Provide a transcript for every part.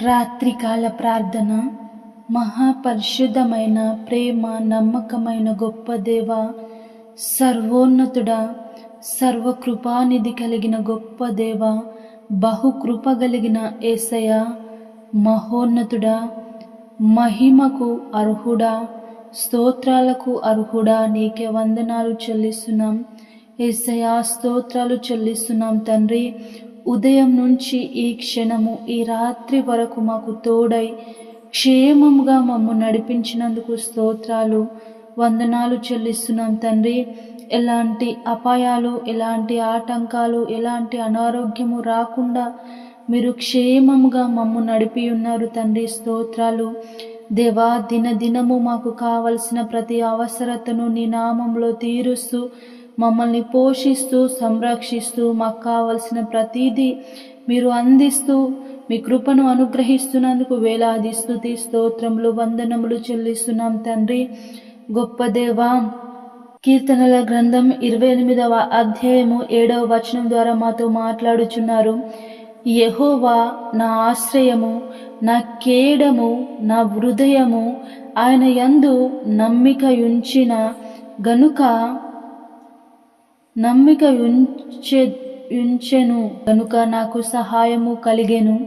రాత్రికాల ప్రార్థన. మహాపరిశుద్ధమైన, ప్రేమ, నమ్మకమైన గొప్ప దేవ, సర్వోన్నతుడా, సర్వకృపానిధి కలిగిన గొప్ప దేవ, బహుకృప కలిగిన యేసయ్య, మహోన్నతుడా, మహిమకు అర్హుడా, స్తోత్రాలకు అర్హుడా, నీకే వందనాలు చెల్లిస్తున్నాం. యేసయ్య, స్తోత్రాలు చెల్లిస్తున్నాం తండ్రి. ఉదయం నుంచి ఈ క్షణము, ఈ రాత్రి వరకు మాకు తోడై క్షేమముగా మమ్ము నడిపించినందుకు స్తోత్రాలు, వందనాలు చెల్లిస్తున్నాం తండ్రి. ఎలాంటి అపాయాలు, ఎలాంటి ఆటంకాలు, ఎలాంటి అనారోగ్యము రాకుండా మీరు క్షేమముగా మమ్ము నడిపి ఉన్నారు తండ్రి. స్తోత్రాలు దేవా. దినదినము మాకు కావలసిన ప్రతి అవసరతను నీ నామంలో తీరుస్తూ, మమ్మల్ని పోషిస్తూ, సంరక్షిస్తూ, మాకు కావలసిన ప్రతిదీ మీరు అందిస్తూ, మీ కృపను అనుగ్రహిస్తున్నందుకు వేలాది స్తుతి స్తోత్రములు, వందనములు చెల్లిస్తున్నాం తండ్రి. గొప్ప దేవా, కీర్తనల గ్రంథం 28వ అధ్యాయము 7వ వచనం ద్వారా మాతో మాట్లాడుచున్నారు. యెహోవా నా ఆశ్రయము, నా కేడము, నా హృదయము, ఆయన యందు నమ్మిక ఉంచిన గనుక ఉంచెను గనుక నాకు సహాయము కలిగెను.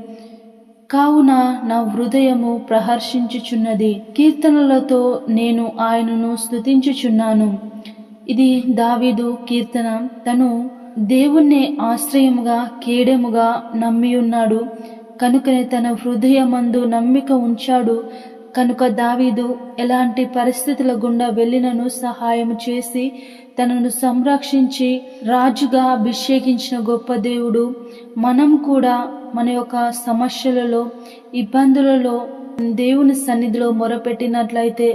కావున నా హృదయము ప్రహర్షించుచున్నది, కీర్తనలతో నేను ఆయనను స్తుతించుచున్నాను. ఇది దావీదు కీర్తన. తను దేవుణ్ణి ఆశ్రయముగా, కేడెముగా నమ్మి ఉన్నాడు కనుకనే తన హృదయమందు నమ్మిక ఉంచాడు. కనుక దావీదు ఎలాంటి పరిస్థితుల గుండా వెళ్ళినను సహాయం చేసి తనను సంరక్షించి రాజుగా అభిషేకించిన గొప్ప దేవుడు. మనం కూడా మన యొక్క సమస్యలలో, ఇబ్బందులలో దేవుని సన్నిధిలో మొరపెట్టినట్లయితే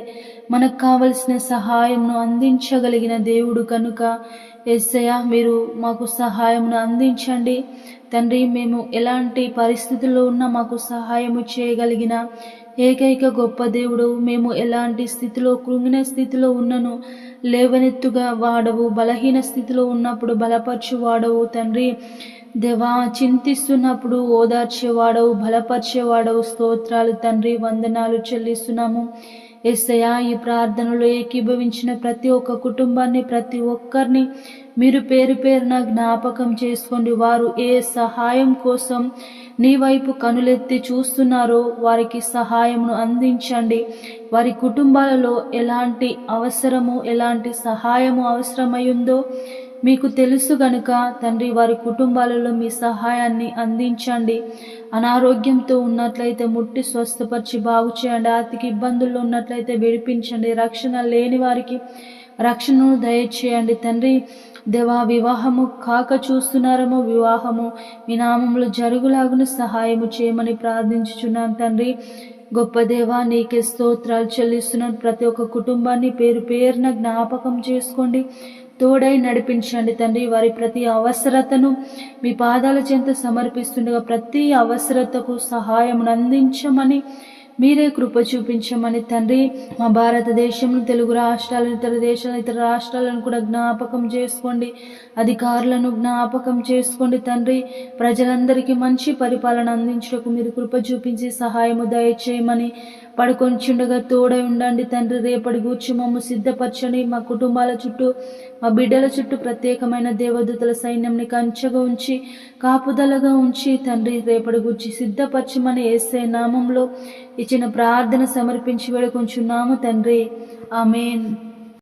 మనకు కావలసిన సహాయంను అందించగలిగిన దేవుడు కనుక యేసయ్య, మీరు మాకు సహాయమును అందించండి తండ్రి. మేము ఎలాంటి పరిస్థితుల్లో ఉన్నా మాకు సహాయము చేయగలిగిన ఏకైక గొప్ప దేవుడు. మేము ఎలాంటి స్థితిలో, కృంగిన స్థితిలో ఉన్నను లేవనెత్తుగా వాడవు, బలహీన స్థితిలో ఉన్నప్పుడు బలపరచు వాడవు తండ్రి. దేవా, చింతిస్తున్నప్పుడు ఓదార్చేవాడవు, బలపరిచేవాడవు. స్తోత్రాలు తండ్రి, వందనాలు చెల్లిస్తున్నాము. యేసయ్య, ఈ ప్రార్థనలో ఏకీభవించిన ప్రతి ఒక్క కుటుంబాన్ని, ప్రతి ఒక్కరిని మీరు పేరు పేరున జ్ఞాపకం చేసుకోండి. వారు ఏ సహాయం కోసం నీ వైపు కనులెత్తి చూస్తున్నారో వారికి సహాయమును అందించండి. వారి కుటుంబాలలో ఎలాంటి అవసరము, ఎలాంటి సహాయము అవసరమైందో మీకు తెలుసు గనుక తండ్రి, వారి కుటుంబాలలో మీ సహాయాన్ని అందించండి. అనారోగ్యంతో ఉన్నట్లయితే ముట్టి స్వస్థపరిచి బాగు చేయండి. ఆర్థిక ఇబ్బందుల్లో ఉన్నట్లయితే విడిపించండి. రక్షణ లేని వారికి రక్షణను దయచేయండి తండ్రి. దేవా, వివాహము కాక చూస్తున్నారేమో, వివాహము మీ నామంలో జరుగులాగును సహాయము చేయమని ప్రార్థించుచున్నాను తండ్రి. గొప్ప దేవా, నీకే స్తోత్రాలు చెల్లిస్తున్నాను. ప్రతి ఒక్క కుటుంబాన్ని పేరు పేరున జ్ఞాపకం చేసుకోండి, తోడై నడిపించండి తండ్రి. వారి ప్రతి అవసరతను మీ పాదాల చెంత సమర్పిస్తుండగా ప్రతి అవసరతకు సహాయమును అందించమని, మీరే కృప చూపించమని తండ్రి. మా భారతదేశంలో, తెలుగు రాష్ట్రాలను, ఇతర రాష్ట్రాలను కూడా జ్ఞాపకం చేసుకోండి. అధికారులను జ్ఞాపకం చేసుకోండి తండ్రి. ప్రజలందరికీ మంచి పరిపాలన అందించడానికి మీరు కృప చూపించి సహాయము దయచేయమని, పడుకొనిచుండగా తోడై ఉండండి తండ్రి. రేపటి గూర్చి మమ్ము సిద్ధపరచండి. మా కుటుంబాల చుట్టూ, మా బిడ్డల చుట్టూ ప్రత్యేకమైన దేవదూతల సైన్యంని కంచెగా ఉంచి, కాపుదలగా ఉంచి తండ్రి, రేపటి గూర్చి సిద్ధపరచమని యేసయ్య నామంలో ఇచ్చిన ప్రార్థన సమర్పించి వేడుకొంచున్నాము తండ్రి. ఆమేన్.